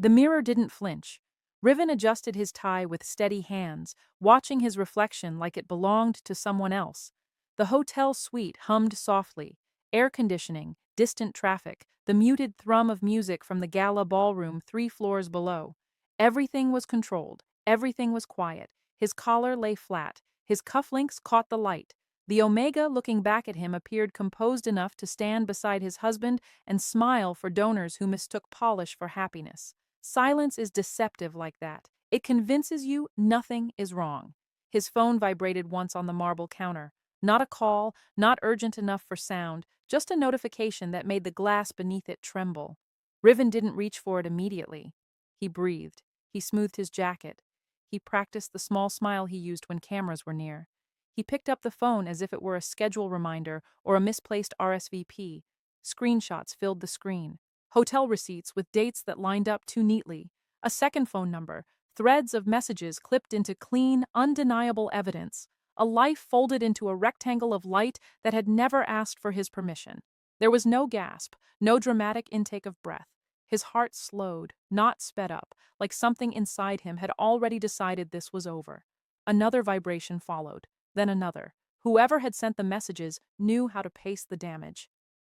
The mirror didn't flinch. Riven adjusted his tie with steady hands, watching his reflection like it belonged to someone else. The hotel suite hummed softly, air conditioning, distant traffic, the muted thrum of music from the gala ballroom 3 floors below. Everything was controlled, everything was quiet. His collar lay flat, his cufflinks caught the light. The Omega, looking back at him, appeared composed enough to stand beside his husband and smile for donors who mistook polish for happiness. Silence is deceptive like that. It convinces you nothing is wrong. His phone vibrated once on the marble counter. Not a call, not urgent enough for sound, just a notification that made the glass beneath it tremble. Riven didn't reach for it immediately. He breathed. He smoothed his jacket. He practiced the small smile he used when cameras were near. He picked up the phone as if it were a schedule reminder or a misplaced RSVP. Screenshots filled the screen. Hotel receipts with dates that lined up too neatly. A second phone number. Threads of messages clipped into clean, undeniable evidence. A life folded into a rectangle of light that had never asked for his permission. There was no gasp, no dramatic intake of breath. His heart slowed, not sped up, like something inside him had already decided this was over. Another vibration followed, then another. Whoever had sent the messages knew how to pace the damage.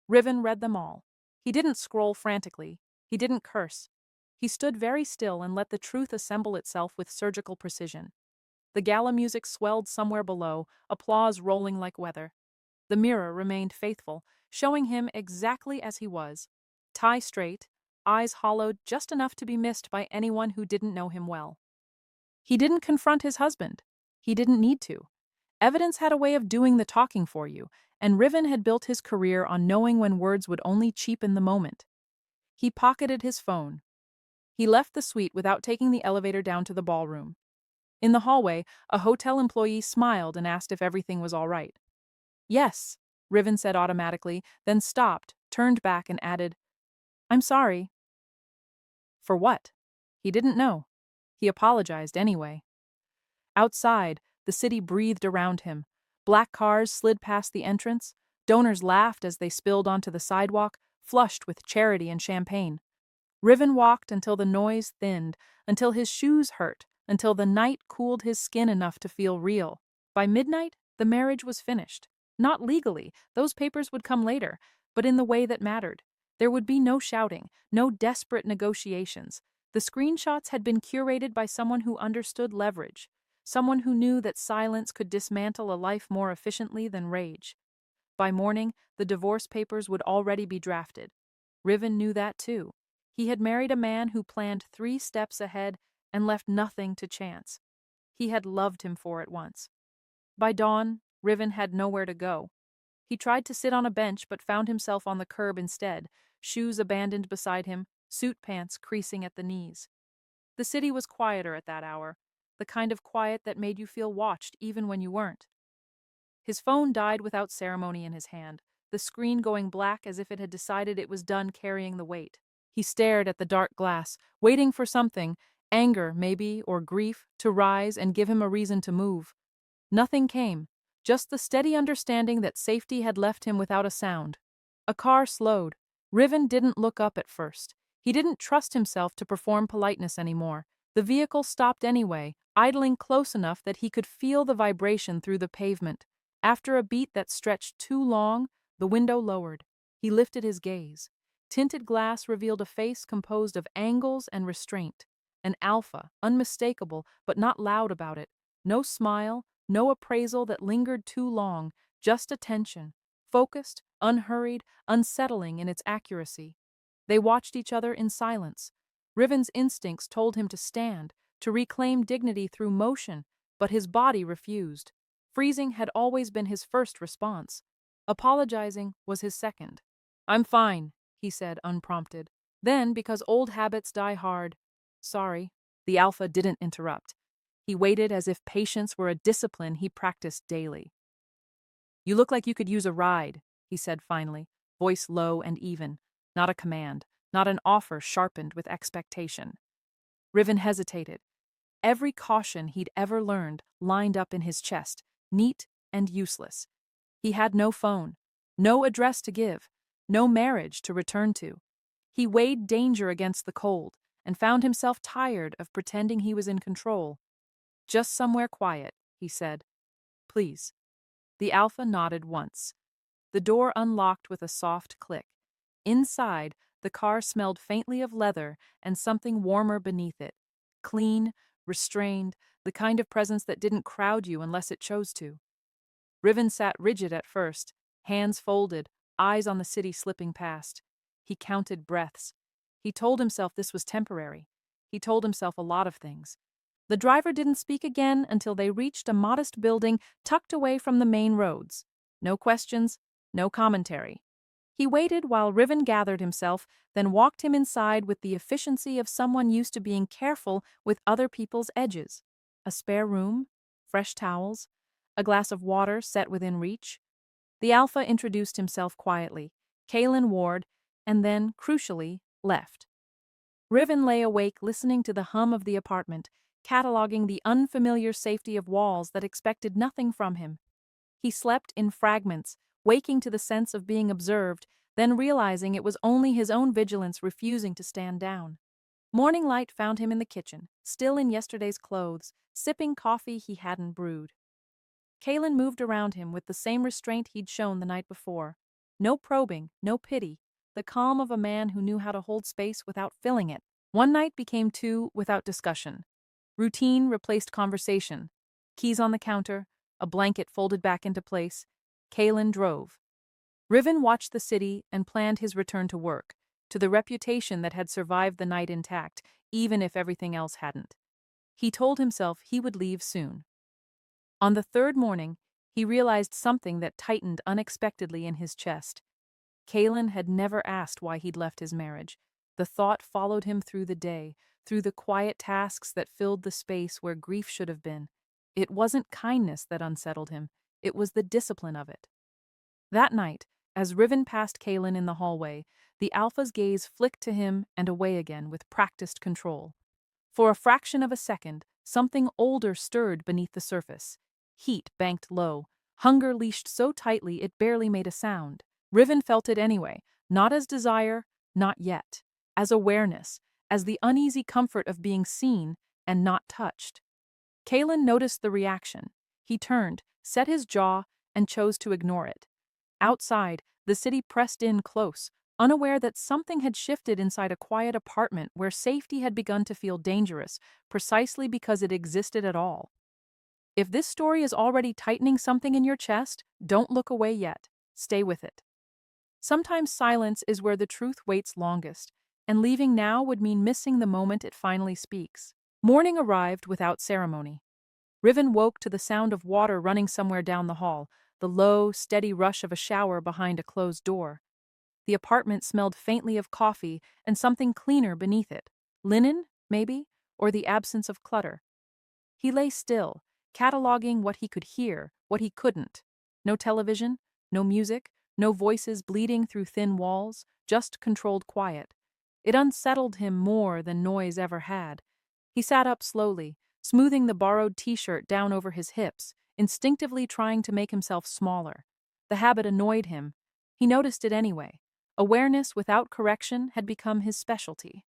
Riven read them all. He didn't scroll frantically. He didn't curse. He stood very still and let the truth assemble itself with surgical precision. The gala music swelled somewhere below, applause rolling like weather. The mirror remained faithful, showing him exactly as he was. Tie straight, eyes hollowed just enough to be missed by anyone who didn't know him well. He didn't confront his husband. He didn't need to. Evidence had a way of doing the talking for you, and Riven had built his career on knowing when words would only cheapen the moment. He pocketed his phone. He left the suite without taking the elevator down to the ballroom. In the hallway, a hotel employee smiled and asked if everything was all right. Yes, Riven said automatically, then stopped, turned back, and added, I'm sorry. For what? He didn't know. He apologized anyway. Outside, the city breathed around him. Black cars slid past the entrance. Donors laughed as they spilled onto the sidewalk, flushed with charity and champagne. Riven walked until the noise thinned, until his shoes hurt, until the night cooled his skin enough to feel real. By midnight, the marriage was finished. Not legally, those papers would come later, but in the way that mattered. There would be no shouting, no desperate negotiations. The screenshots had been curated by someone who understood leverage, someone who knew that silence could dismantle a life more efficiently than rage. By morning, the divorce papers would already be drafted. Riven knew that too. He had married a man who planned 3 steps ahead and left nothing to chance. He had loved him for it once. By dawn, Riven had nowhere to go. He tried to sit on a bench but found himself on the curb instead, shoes abandoned beside him, suit pants creasing at the knees. The city was quieter at that hour, the kind of quiet that made you feel watched even when you weren't. His phone died without ceremony in his hand, the screen going black as if it had decided it was done carrying the weight. He stared at the dark glass, waiting for something, anger maybe, or grief, to rise and give him a reason to move. Nothing came, just the steady understanding that safety had left him without a sound. A car slowed. Riven didn't look up at first. He didn't trust himself to perform politeness anymore. The vehicle stopped anyway, idling close enough that he could feel the vibration through the pavement. After a beat that stretched too long, the window lowered. He lifted his gaze. Tinted glass revealed a face composed of angles and restraint. An alpha, unmistakable, but not loud about it. No smile, no appraisal that lingered too long, just attention. Focused, unhurried, unsettling in its accuracy. They watched each other in silence. Riven's instincts told him to stand, to reclaim dignity through motion, but his body refused. Freezing had always been his first response. Apologizing was his second. I'm fine, he said, unprompted. Then, because old habits die hard, sorry, the alpha didn't interrupt. He waited as if patience were a discipline he practiced daily. You look like you could use a ride, he said finally, voice low and even, not a command, not an offer sharpened with expectation. Riven hesitated. Every caution he'd ever learned lined up in his chest, neat and useless. He had no phone, no address to give, no marriage to return to. He weighed danger against the cold, and found himself tired of pretending he was in control. Just somewhere quiet, he said. Please. The Alpha nodded once. The door unlocked with a soft click. Inside, the car smelled faintly of leather and something warmer beneath it. Clean, restrained, the kind of presence that didn't crowd you unless it chose to. Riven sat rigid at first, hands folded, eyes on the city slipping past. He counted breaths. He told himself this was temporary. He told himself a lot of things. The driver didn't speak again until they reached a modest building tucked away from the main roads. No questions, no commentary. He waited while Riven gathered himself, then walked him inside with the efficiency of someone used to being careful with other people's edges. A spare room, fresh towels, a glass of water set within reach. The Alpha introduced himself quietly, Kalen Ward, and then, crucially, left. Riven lay awake listening to the hum of the apartment, cataloging the unfamiliar safety of walls that expected nothing from him. He slept in fragments, waking to the sense of being observed, then realizing it was only his own vigilance refusing to stand down. Morning light found him in the kitchen, still in yesterday's clothes, sipping coffee he hadn't brewed. Kalen moved around him with the same restraint he'd shown the night before. No probing, no pity, the calm of a man who knew how to hold space without filling it. One night became two without discussion. Routine replaced conversation. Keys on the counter, a blanket folded back into place. Kalen drove. Riven watched the city and planned his return to work, to the reputation that had survived the night intact, even if everything else hadn't. He told himself he would leave soon. On the third morning, he realized something that tightened unexpectedly in his chest. Kalen had never asked why he'd left his marriage. The thought followed him through the day, through the quiet tasks that filled the space where grief should have been. It wasn't kindness that unsettled him, it was the discipline of it. That night, as Riven passed Kalen in the hallway, the Alpha's gaze flicked to him and away again with practiced control. For a fraction of a second, something older stirred beneath the surface. Heat banked low, hunger leashed so tightly it barely made a sound. Riven felt it anyway, not as desire, not yet, as awareness, as the uneasy comfort of being seen and not touched. Kalen noticed the reaction. He turned, set his jaw, and chose to ignore it. Outside, the city pressed in close, unaware that something had shifted inside a quiet apartment where safety had begun to feel dangerous, precisely because it existed at all. If this story is already tightening something in your chest, don't look away yet. Stay with it. Sometimes silence is where the truth waits longest, and leaving now would mean missing the moment it finally speaks. Morning arrived without ceremony. Riven woke to the sound of water running somewhere down the hall, the low, steady rush of a shower behind a closed door. The apartment smelled faintly of coffee and something cleaner beneath it. Linen, maybe, or the absence of clutter. He lay still, cataloging what he could hear, what he couldn't. No television, no music, no voices bleeding through thin walls, just controlled quiet. It unsettled him more than noise ever had. He sat up slowly, smoothing the borrowed t-shirt down over his hips, instinctively trying to make himself smaller. The habit annoyed him. He noticed it anyway. Awareness without correction had become his specialty.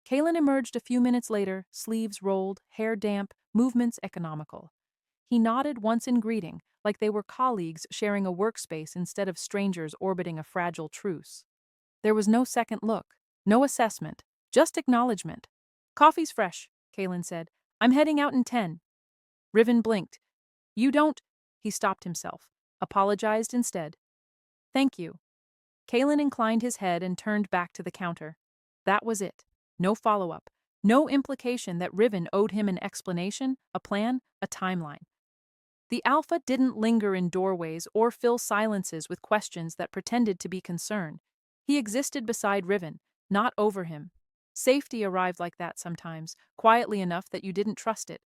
Kalen emerged a few minutes later, sleeves rolled, hair damp, movements economical. He nodded once in greeting, like they were colleagues sharing a workspace instead of strangers orbiting a fragile truce. There was no second look, no assessment, just acknowledgement. Coffee's fresh, Kalen said. I'm heading out in 10. Riven blinked. You don't... He stopped himself, apologized instead. Thank you. Kalen inclined his head and turned back to the counter. That was it. No follow-up. No implication that Riven owed him an explanation, a plan, a timeline. The Alpha didn't linger in doorways or fill silences with questions that pretended to be concern. He existed beside Riven, not over him. Safety arrived like that sometimes, quietly enough that you didn't trust it.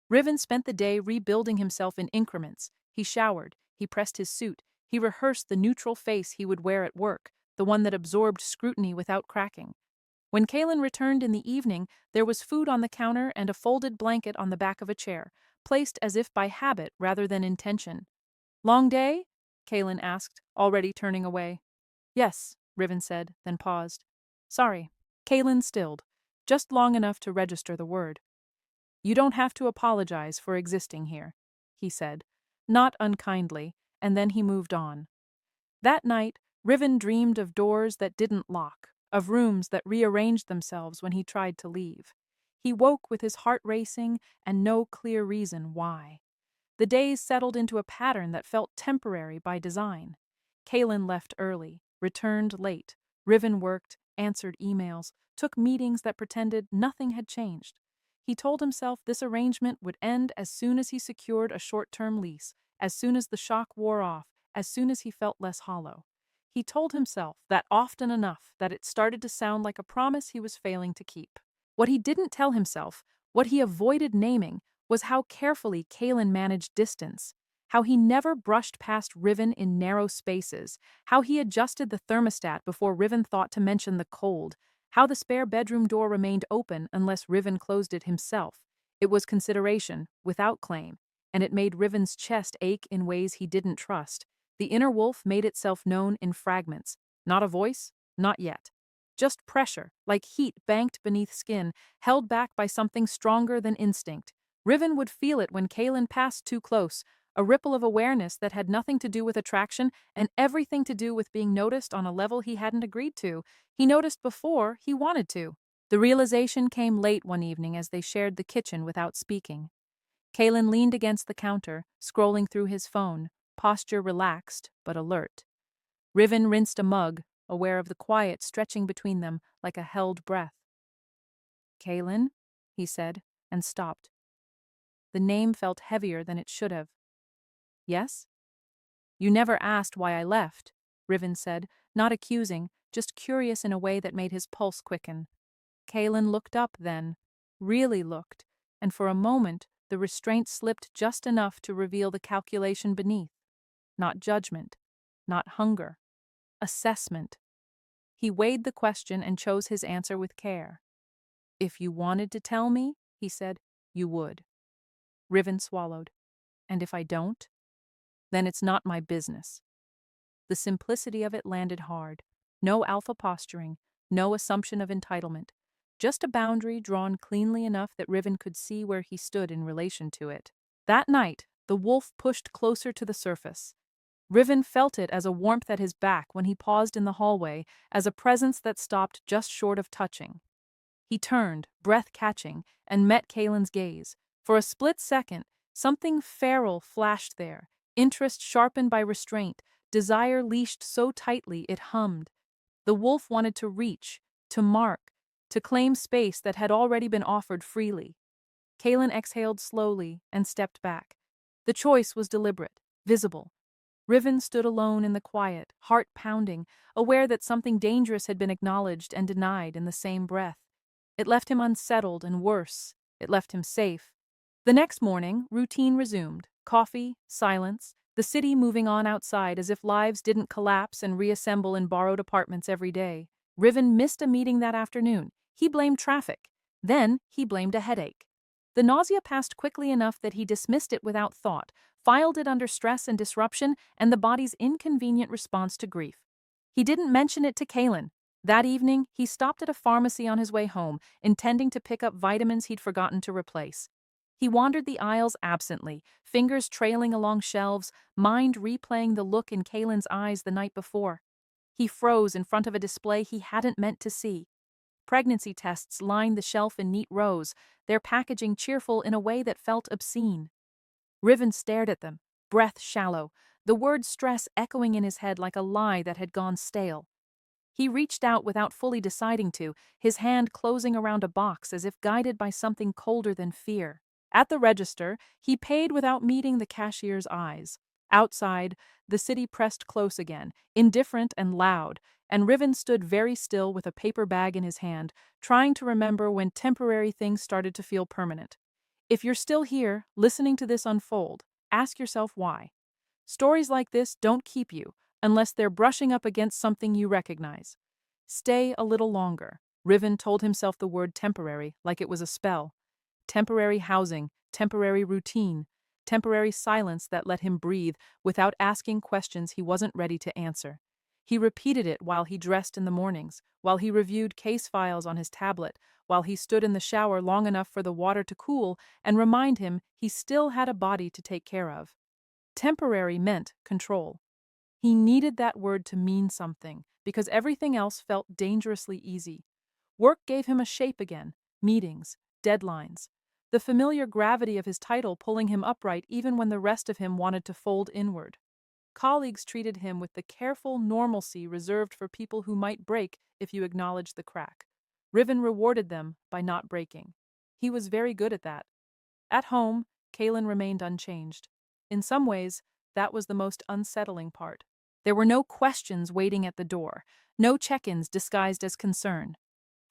Riven spent the day rebuilding himself in increments. He showered, he pressed his suit, he rehearsed the neutral face he would wear at work, the one that absorbed scrutiny without cracking. When Kalen returned in the evening, there was food on the counter and a folded blanket on the back of a chair, placed as if by habit rather than intention. Long day? Kalen asked, already turning away. Yes, Riven said, then paused. Sorry. Kalen stilled. just long enough to register the word. "You don't have to apologize for existing here," he said, not unkindly, and then he moved on. That night, Riven dreamed of doors that didn't lock, of rooms that rearranged themselves when he tried to leave. He woke with his heart racing and no clear reason why. The days settled into a pattern that felt temporary by design. Kalen left early, returned late. Riven worked, answered emails, took meetings that pretended nothing had changed. He told himself this arrangement would end as soon as he secured a short-term lease, as soon as the shock wore off, as soon as he felt less hollow. He told himself that often enough that it started to sound like a promise he was failing to keep. What he didn't tell himself, what he avoided naming, was how carefully Kalen managed distance, how he never brushed past Riven in narrow spaces, how he adjusted the thermostat before Riven thought to mention the cold, how the spare bedroom door remained open unless Riven closed it himself. It was consideration, without claim, and it made Riven's chest ache in ways he didn't trust. The inner wolf made itself known in fragments. Not a voice, not yet. Just pressure, like heat banked beneath skin, held back by something stronger than instinct. Riven would feel it when Kalen passed too close, a ripple of awareness that had nothing to do with attraction and everything to do with being noticed on a level he hadn't agreed to. He noticed before he wanted to. The realization came late one evening as they shared the kitchen without speaking. Kalen leaned against the counter, scrolling through his phone, posture relaxed but alert. Riven rinsed a mug, aware of the quiet stretching between them like a held breath. "Kalen?" he said, and stopped. The name felt heavier than it should have. "Yes?" "You never asked why I left," Riven said, not accusing, just curious in a way that made his pulse quicken. Kalen looked up then, really looked, and for a moment the restraint slipped just enough to reveal the calculation beneath. Not judgment, not hunger. Assessment. He weighed the question and chose his answer with care. "If you wanted to tell me," he said, "you would." Riven swallowed. "And if I don't? Then it's not my business." The simplicity of it landed hard. No alpha posturing, no assumption of entitlement. Just a boundary drawn cleanly enough that Riven could see where he stood in relation to it. That night, the wolf pushed closer to the surface. Riven felt it as a warmth at his back when he paused in the hallway, as a presence that stopped just short of touching. He turned, breath catching, and met Kalen's gaze. For a split second, something feral flashed there, interest sharpened by restraint, desire leashed so tightly it hummed. The wolf wanted to reach, to mark, to claim space that had already been offered freely. Kalen exhaled slowly and stepped back. The choice was deliberate, visible. Riven stood alone in the quiet, heart pounding, aware that something dangerous had been acknowledged and denied in the same breath. It left him unsettled and worse. It left him safe. The next morning, routine resumed. Coffee, silence, the city moving on outside as if lives didn't collapse and reassemble in borrowed apartments every day. Riven missed a meeting that afternoon. He blamed traffic. Then he blamed a headache. The nausea passed quickly enough that he dismissed it without thought, filed it under stress and disruption and the body's inconvenient response to grief. He didn't mention it to Kalen. That evening, he stopped at a pharmacy on his way home, intending to pick up vitamins he'd forgotten to replace. He wandered the aisles absently, fingers trailing along shelves, mind replaying the look in Kalen's eyes the night before. He froze in front of a display he hadn't meant to see. Pregnancy tests lined the shelf in neat rows, their packaging cheerful in a way that felt obscene. Riven stared at them, breath shallow, the word stress echoing in his head like a lie that had gone stale. He reached out without fully deciding to, his hand closing around a box as if guided by something colder than fear. At the register, he paid without meeting the cashier's eyes. Outside, the city pressed close again, indifferent and loud, and Riven stood very still with a paper bag in his hand, trying to remember when temporary things started to feel permanent. If you're still here, listening to this unfold, ask yourself why. Stories like this don't keep you, unless they're brushing up against something you recognize. Stay a little longer. Riven told himself the word temporary like it was a spell. Temporary housing, temporary routine, temporary silence that let him breathe without asking questions he wasn't ready to answer. He repeated it while he dressed in the mornings, while he reviewed case files on his tablet, while he stood in the shower long enough for the water to cool and remind him he still had a body to take care of. Temporary meant control. He needed that word to mean something, because everything else felt dangerously easy. Work gave him a shape again, meetings, deadlines. The familiar gravity of his title pulling him upright even when the rest of him wanted to fold inward. Colleagues treated him with the careful normalcy reserved for people who might break if you acknowledged the crack. Riven rewarded them by not breaking. He was very good at that. At home, Kalen remained unchanged. In some ways, that was the most unsettling part. There were no questions waiting at the door, no check-ins disguised as concern.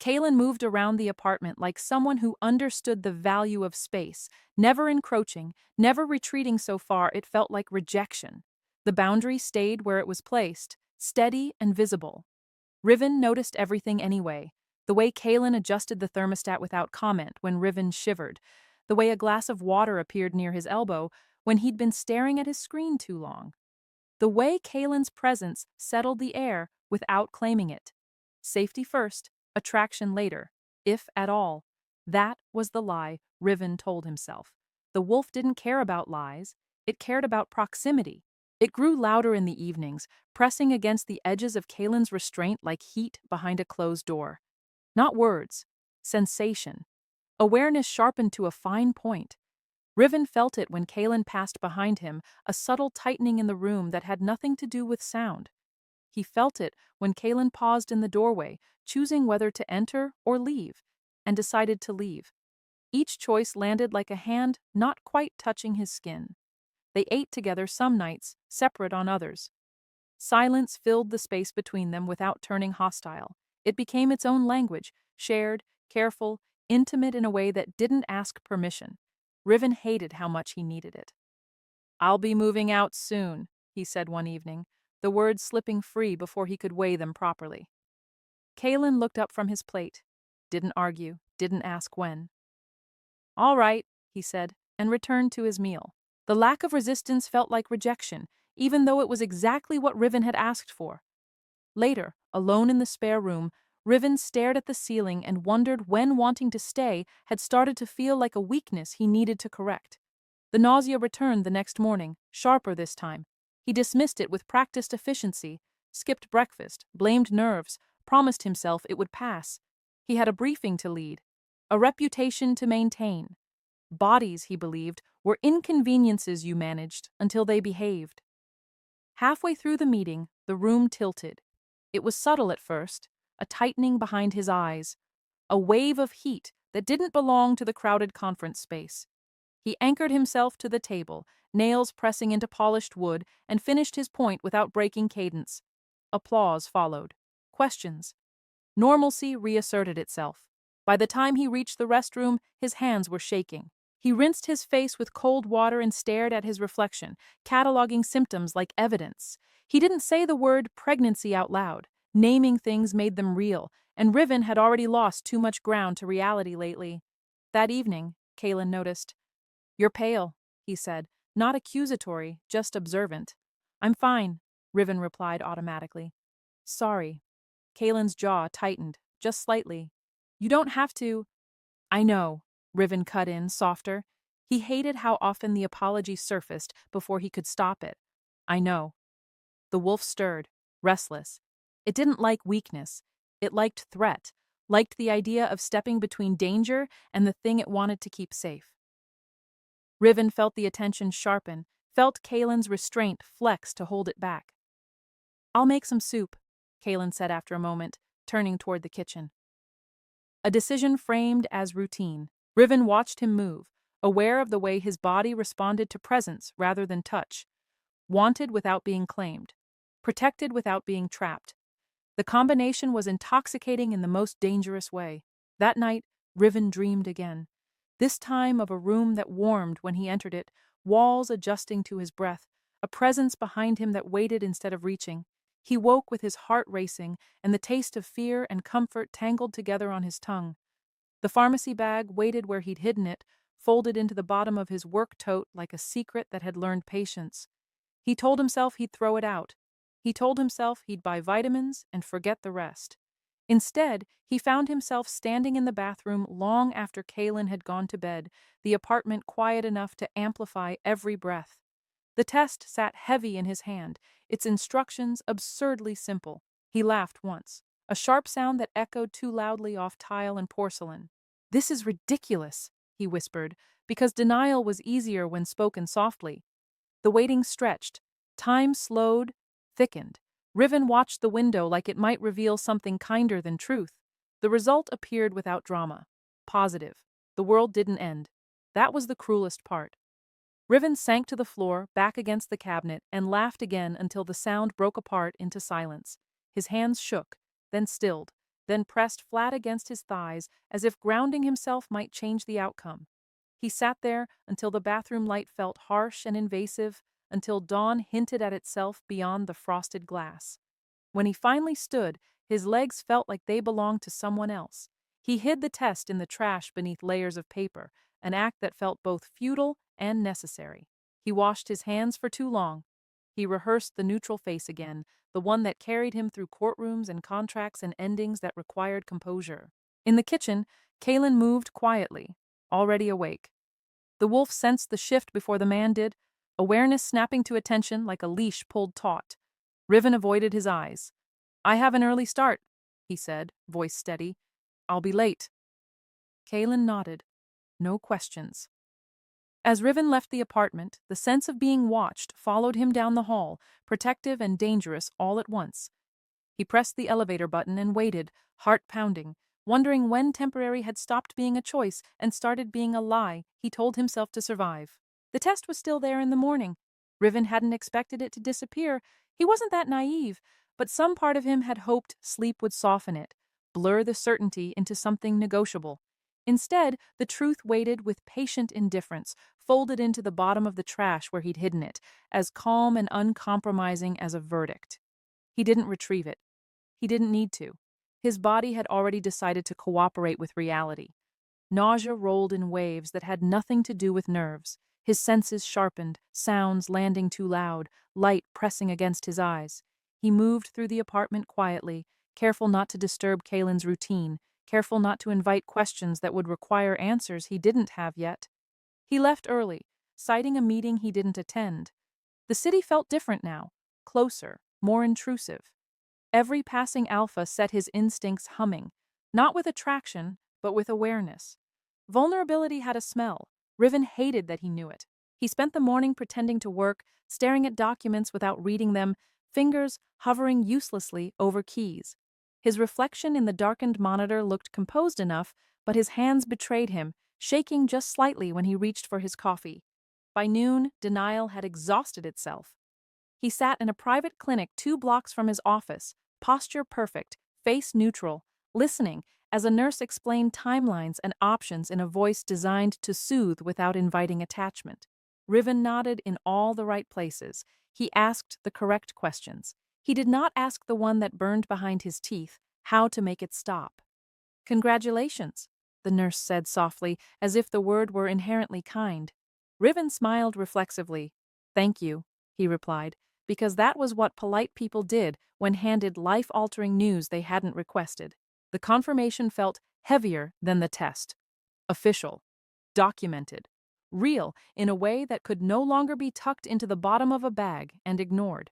Kalen moved around the apartment like someone who understood the value of space, never encroaching, never retreating so far it felt like rejection. The boundary stayed where it was placed, steady and visible. Riven noticed everything anyway. The way Kalen adjusted the thermostat without comment when Riven shivered. The way a glass of water appeared near his elbow when he'd been staring at his screen too long. The way Kalen's presence settled the air without claiming it. Safety first, attraction later, if at all. That was the lie Riven told himself. The wolf didn't care about lies, it cared about proximity. It grew louder in the evenings, pressing against the edges of Kalen's restraint like heat behind a closed door. Not words, sensation. Awareness sharpened to a fine point. Riven felt it when Kalen passed behind him, a subtle tightening in the room that had nothing to do with sound. He felt it when Kalen paused in the doorway, choosing whether to enter or leave, and decided to leave. Each choice landed like a hand not quite touching his skin. They ate together some nights, separate on others. Silence filled the space between them without turning hostile. It became its own language, shared, careful, intimate in a way that didn't ask permission. Riven hated how much he needed it. "I'll be moving out soon," he said one evening, the words slipping free before he could weigh them properly. Kalen looked up from his plate. Didn't argue, didn't ask when. "All right," he said, and returned to his meal. The lack of resistance felt like rejection, even though it was exactly what Riven had asked for. Later, alone in the spare room, Riven stared at the ceiling and wondered when wanting to stay had started to feel like a weakness he needed to correct. The nausea returned the next morning, sharper this time. He dismissed it with practiced efficiency, skipped breakfast, blamed nerves, promised himself it would pass. He had a briefing to lead, a reputation to maintain. Bodies, he believed, were inconveniences you managed until they behaved. Halfway through the meeting, the room tilted. It was subtle at first, a tightening behind his eyes, a wave of heat that didn't belong to the crowded conference space. He anchored himself to the table, nails pressing into polished wood, and finished his point without breaking cadence. Applause followed. Questions. Normalcy reasserted itself. By the time he reached the restroom, his hands were shaking. He rinsed his face with cold water and stared at his reflection, cataloging symptoms like evidence. He didn't say the word pregnancy out loud. Naming things made them real, and Riven had already lost too much ground to reality lately. That evening, Kalen noticed. "You're pale," he said, not accusatory, just observant. "I'm fine," Riven replied automatically. "Sorry." Kalen's jaw tightened, just slightly. "You don't have to." "I know," Riven cut in, softer. He hated how often the apology surfaced before he could stop it. "I know." The wolf stirred, restless. It didn't like weakness. It liked threat, liked the idea of stepping between danger and the thing it wanted to keep safe. Riven felt the attention sharpen, felt Kalen's restraint flex to hold it back. "I'll make some soup," Kalen said after a moment, turning toward the kitchen. A decision framed as routine. Riven watched him move, aware of the way his body responded to presence rather than touch. Wanted without being claimed. Protected without being trapped. The combination was intoxicating in the most dangerous way. That night, Riven dreamed again. This time of a room that warmed when he entered it, walls adjusting to his breath, a presence behind him that waited instead of reaching. He woke with his heart racing and the taste of fear and comfort tangled together on his tongue. The pharmacy bag waited where he'd hidden it, folded into the bottom of his work tote like a secret that had learned patience. He told himself he'd throw it out. He told himself he'd buy vitamins and forget the rest. Instead, he found himself standing in the bathroom long after Kalen had gone to bed, the apartment quiet enough to amplify every breath. The test sat heavy in his hand, its instructions absurdly simple. He laughed once, a sharp sound that echoed too loudly off tile and porcelain. "This is ridiculous," he whispered, because denial was easier when spoken softly. The waiting stretched. Time slowed, thickened. Riven watched the window like it might reveal something kinder than truth. The result appeared without drama. Positive. The world didn't end. That was the cruelest part. Riven sank to the floor, back against the cabinet, and laughed again until the sound broke apart into silence. His hands shook, then stilled, then pressed flat against his thighs as if grounding himself might change the outcome. He sat there until the bathroom light felt harsh and invasive, until dawn hinted at itself beyond the frosted glass. When he finally stood, his legs felt like they belonged to someone else. He hid the test in the trash beneath layers of paper, an act that felt both futile and necessary. He washed his hands for too long. He rehearsed the neutral face again, the one that carried him through courtrooms and contracts and endings that required composure. In the kitchen, Kalen moved quietly, already awake. The wolf sensed the shift before the man did, awareness snapping to attention like a leash pulled taut. Riven avoided his eyes. "I have an early start," he said, voice steady. "I'll be late." Kalen nodded. No questions. As Riven left the apartment, the sense of being watched followed him down the hall, protective and dangerous all at once. He pressed the elevator button and waited, heart pounding, wondering when temporary had stopped being a choice and started being a lie he told himself to survive. The test was still there in the morning. Riven hadn't expected it to disappear. He wasn't that naive, but some part of him had hoped sleep would soften it, blur the certainty into something negotiable. Instead, the truth waited with patient indifference, folded into the bottom of the trash where he'd hidden it, as calm and uncompromising as a verdict. He didn't retrieve it. He didn't need to. His body had already decided to cooperate with reality. Nausea rolled in waves that had nothing to do with nerves. His senses sharpened, sounds landing too loud, light pressing against his eyes. He moved through the apartment quietly, careful not to disturb Kalen's routine, careful not to invite questions that would require answers he didn't have yet. He left early, citing a meeting he didn't attend. The city felt different now, closer, more intrusive. Every passing alpha set his instincts humming, not with attraction, but with awareness. Vulnerability had a smell. Riven hated that he knew it. He spent the morning pretending to work, staring at documents without reading them, fingers hovering uselessly over keys. His reflection in the darkened monitor looked composed enough, but his hands betrayed him, shaking just slightly when he reached for his coffee. By noon, denial had exhausted itself. He sat in a private clinic 2 blocks from his office, posture perfect, face neutral, listening as a nurse explained timelines and options in a voice designed to soothe without inviting attachment. Riven nodded in all the right places. He asked the correct questions. He did not ask the one that burned behind his teeth, how to make it stop. "Congratulations," the nurse said softly, as if the word were inherently kind. Riven smiled reflexively. "Thank you," he replied, because that was what polite people did when handed life-altering news they hadn't requested. The confirmation felt heavier than the test. Official. Documented. Real in a way that could no longer be tucked into the bottom of a bag and ignored.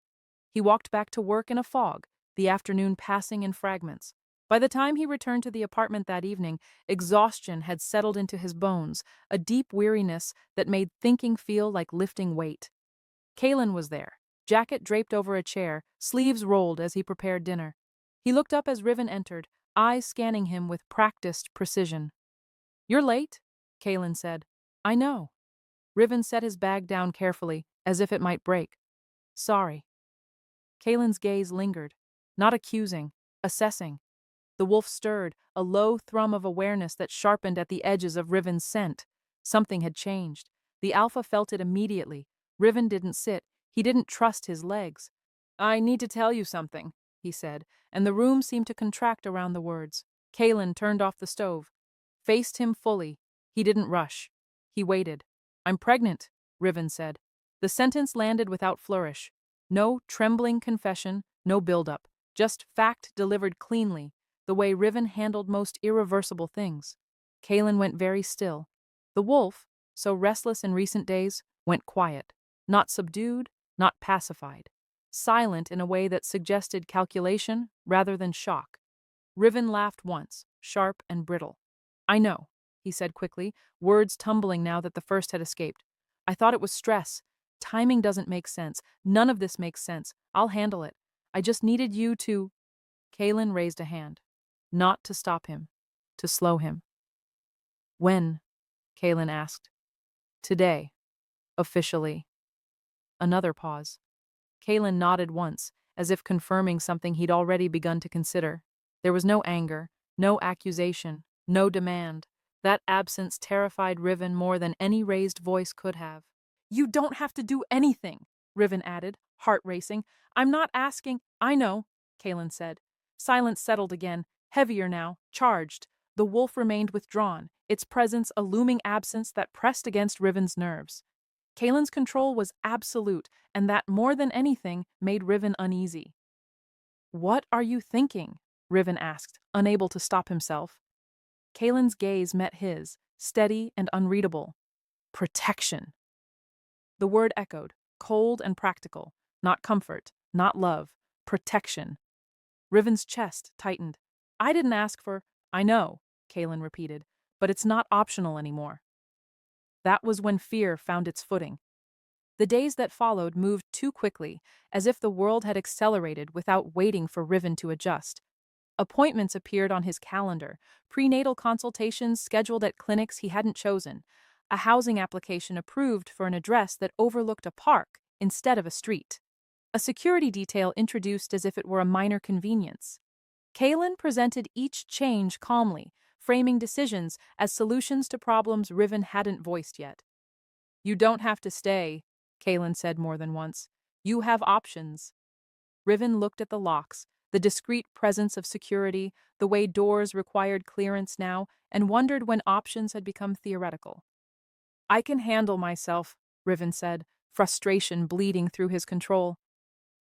He walked back to work in a fog, the afternoon passing in fragments. By the time he returned to the apartment that evening, exhaustion had settled into his bones, a deep weariness that made thinking feel like lifting weight. Kalen was there, jacket draped over a chair, sleeves rolled as he prepared dinner. He looked up as Riven entered, eyes scanning him with practiced precision. "You're late," Kalen said. "I know." Riven set his bag down carefully, as if it might break. "Sorry." Kalen's gaze lingered, not accusing, assessing. The wolf stirred, a low thrum of awareness that sharpened at the edges of Riven's scent. Something had changed. The alpha felt it immediately. Riven didn't sit. He didn't trust his legs. "I need to tell you something," he said, and the room seemed to contract around the words. Kalen turned off the stove, faced him fully. He didn't rush. He waited. "I'm pregnant," Riven said. The sentence landed without flourish. No trembling confession, no build-up, just fact delivered cleanly, the way Riven handled most irreversible things. Kalen went very still. The wolf, so restless in recent days, went quiet, not subdued, not pacified, silent in a way that suggested calculation rather than shock. Riven laughed once, sharp and brittle. I know, he said quickly, words tumbling now that the first had escaped. I thought it was stress. Timing doesn't make sense. None of this makes sense. I'll handle it. I just needed you to. Kalen raised a hand. Not to stop him, to slow him. When? Kalen asked. Today, officially. Another pause. Kalen nodded once, as if confirming something he'd already begun to consider. There was no anger, no accusation, no demand. That absence terrified Riven more than any raised voice could have. You don't have to do anything, Riven added, heart racing. I'm not asking. I know, Kalen said. Silence settled again, heavier now, charged. The wolf remained withdrawn, its presence a looming absence that pressed against Riven's nerves. Kalen's control was absolute, and that more than anything made Riven uneasy. What are you thinking? Riven asked, unable to stop himself. Kalen's gaze met his, steady and unreadable. Protection. The word echoed, cold and practical, not comfort, not love, protection. Riven's chest tightened. I didn't ask for. I know, Kalen repeated, but it's not optional anymore. That was when fear found its footing. The days that followed moved too quickly, as if the world had accelerated without waiting for Riven to adjust. Appointments appeared on his calendar, prenatal consultations scheduled at clinics he hadn't chosen, a housing application approved for an address that overlooked a park instead of a street, a security detail introduced as if it were a minor convenience. Kalen presented each change calmly, framing decisions as solutions to problems Riven hadn't voiced yet. You don't have to stay, Kalen said more than once. You have options. Riven looked at the locks, the discreet presence of security, the way doors required clearance now, and wondered when options had become theoretical. I can handle myself, Riven said, frustration bleeding through his control.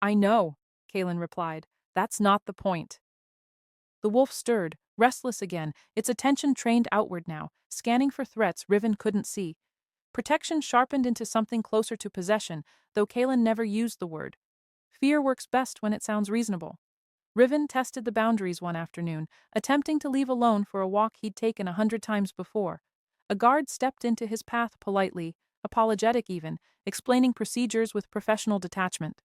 I know, Kalen replied. That's not the point. The wolf stirred, restless again, its attention trained outward now, scanning for threats Riven couldn't see. Protection sharpened into something closer to possession, though Kalen never used the word. Fear works best when it sounds reasonable. Riven tested the boundaries one afternoon, attempting to leave alone for a walk he'd taken 100 times before. A guard stepped into his path politely, apologetic even, explaining procedures with professional detachment.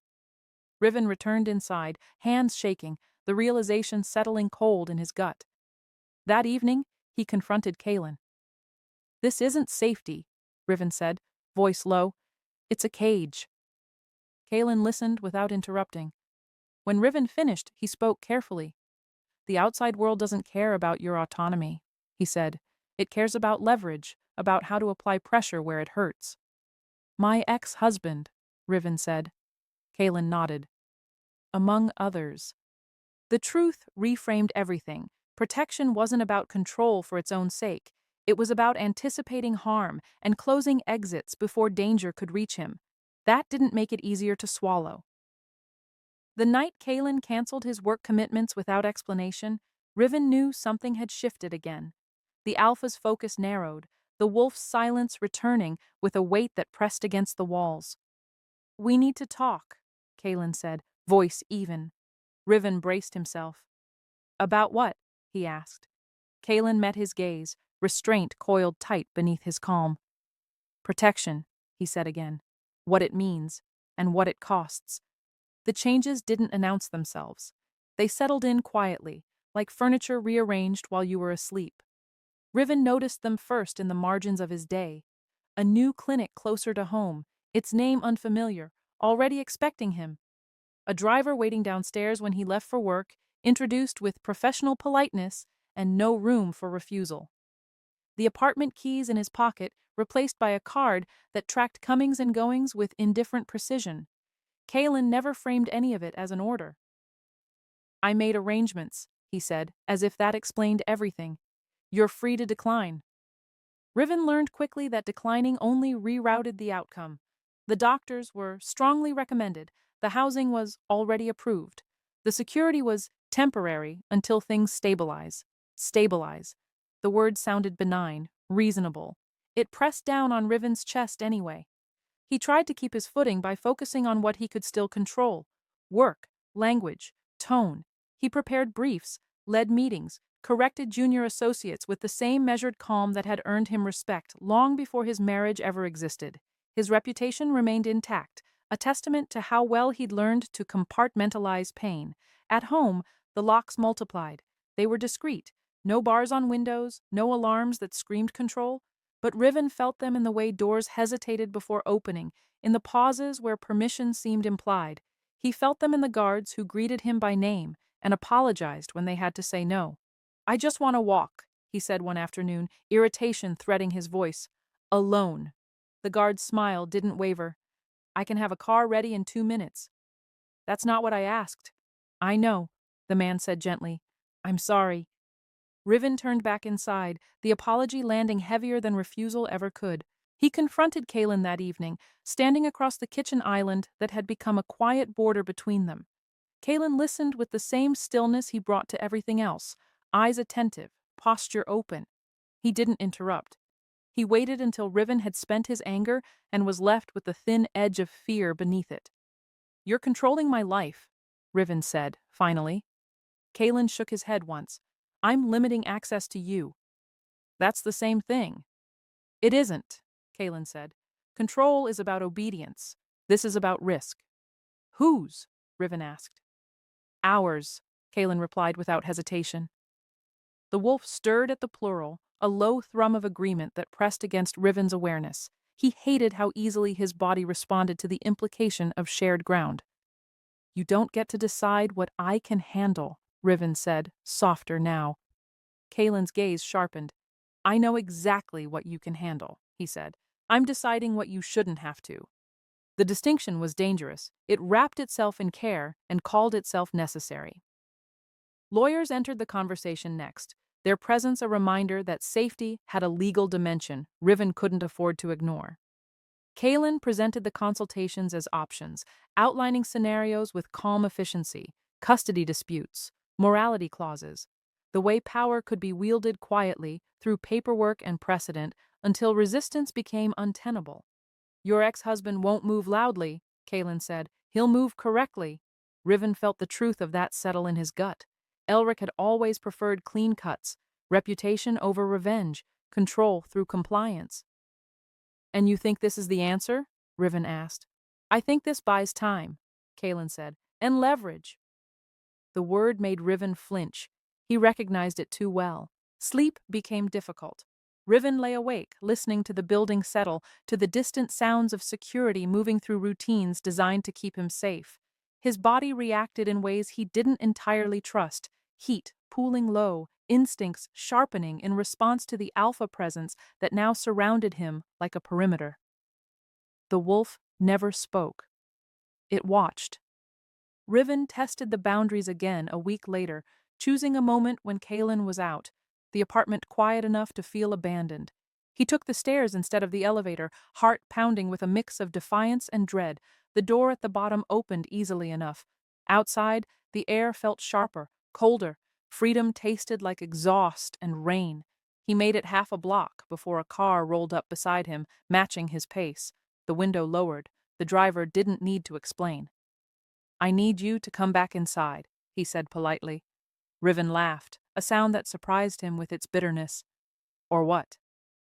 Riven returned inside, hands shaking, the realization settling cold in his gut. That evening, he confronted Kalen. This isn't safety, Riven said, voice low. It's a cage. Kalen listened without interrupting. When Riven finished, he spoke carefully. The outside world doesn't care about your autonomy, he said. It cares about leverage, about how to apply pressure where it hurts. My ex-husband, Riven said. Kalen nodded. Among others. The truth reframed everything. Protection wasn't about control for its own sake. It was about anticipating harm and closing exits before danger could reach him. That didn't make it easier to swallow. The night Kalen canceled his work commitments without explanation, Riven knew something had shifted again. The alpha's focus narrowed, the wolf's silence returning with a weight that pressed against the walls. We need to talk, Kalen said, voice even. Riven braced himself. About what? He asked. Kalen met his gaze, restraint coiled tight beneath his calm. Protection, he said again. What it means, and what it costs. The changes didn't announce themselves. They settled in quietly, like furniture rearranged while you were asleep. Riven noticed them first in the margins of his day. A new clinic closer to home, its name unfamiliar, already expecting him. A driver waiting downstairs when he left for work, introduced with professional politeness and no room for refusal. The apartment keys in his pocket replaced by a card that tracked comings and goings with indifferent precision. Kalen never framed any of it as an order. I made arrangements, he said, as if that explained everything. You're free to decline. Riven learned quickly that declining only rerouted the outcome. The doctors were strongly recommended, The housing was already approved. The security was temporary until things stabilize. Stabilize. The word sounded benign, reasonable. It pressed down on Riven's chest anyway. He tried to keep his footing by focusing on what he could still control: work, language, tone. He prepared briefs, led meetings, corrected junior associates with the same measured calm that had earned him respect long before his marriage ever existed. His reputation remained intact, a testament to how well he'd learned to compartmentalize pain. At home, the locks multiplied. They were discreet. No bars on windows, no alarms that screamed control. But Riven felt them in the way doors hesitated before opening, in the pauses where permission seemed implied. He felt them in the guards who greeted him by name and apologized when they had to say no. "I just want to walk," he said one afternoon, irritation threading his voice. "Alone." The guard's smile didn't waver. "I can have a car ready in 2 minutes." "That's not what I asked." "I know," the man said gently. "I'm sorry." Riven turned back inside, the apology landing heavier than refusal ever could. He confronted Kalen that evening, standing across the kitchen island that had become a quiet border between them. Kalen listened with the same stillness he brought to everything else, eyes attentive, posture open. He didn't interrupt. He waited until Riven had spent his anger and was left with the thin edge of fear beneath it. "You're controlling my life," Riven said, finally. Kalen shook his head once. "I'm limiting access to you." "That's the same thing." "It isn't," Kalen said. "Control is about obedience. This is about risk." "Whose?" Riven asked. "Ours," Kalen replied without hesitation. The wolf stirred at the plural, a low thrum of agreement that pressed against Riven's awareness. He hated how easily his body responded to the implication of shared ground. "You don't get to decide what I can handle," Riven said, softer now. Kalen's gaze sharpened. "I know exactly what you can handle," he said. "I'm deciding what you shouldn't have to." The distinction was dangerous. It wrapped itself in care and called itself necessary. Lawyers entered the conversation next, their presence a reminder that safety had a legal dimension Riven couldn't afford to ignore. Kalen presented the consultations as options, outlining scenarios with calm efficiency: custody disputes, morality clauses, the way power could be wielded quietly through paperwork and precedent until resistance became untenable. "Your ex-husband won't move loudly," Kalen said. "He'll move correctly." Riven felt the truth of that settle in his gut. Elric had always preferred clean cuts, reputation over revenge, control through compliance. "And you think this is the answer?" Riven asked. "I think this buys time," Kalen said, "and leverage." The word made Riven flinch. He recognized it too well. Sleep became difficult. Riven lay awake, listening to the building settle, to the distant sounds of security moving through routines designed to keep him safe. His body reacted in ways he didn't entirely trust: heat pooling low, instincts sharpening in response to the alpha presence that now surrounded him like a perimeter. The wolf never spoke. It watched. Riven tested the boundaries again a week later, choosing a moment when Kalen was out, the apartment quiet enough to feel abandoned. He took the stairs instead of the elevator, heart pounding with a mix of defiance and dread. The door at the bottom opened easily enough. Outside, the air felt sharper, colder. Freedom tasted like exhaust and rain. He made it half a block before a car rolled up beside him, matching his pace. The window lowered. The driver didn't need to explain. "I need you to come back inside," he said politely. Riven laughed, a sound that surprised him with its bitterness. "Or what?"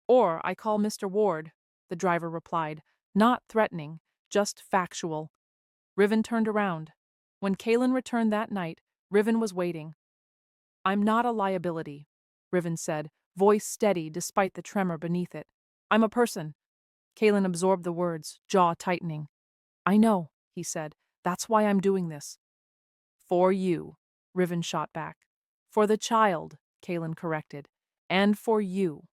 "Or I call Mr. Ward," the driver replied, not threatening, just factual. Riven turned around. When Kalen returned that night, Riven was waiting. "I'm not a liability," Riven said, voice steady despite the tremor beneath it. "I'm a person." Kalen absorbed the words, jaw tightening. "I know," he said. "That's why I'm doing this." "For you," Riven shot back. "For the child," Kalen corrected. "And for you."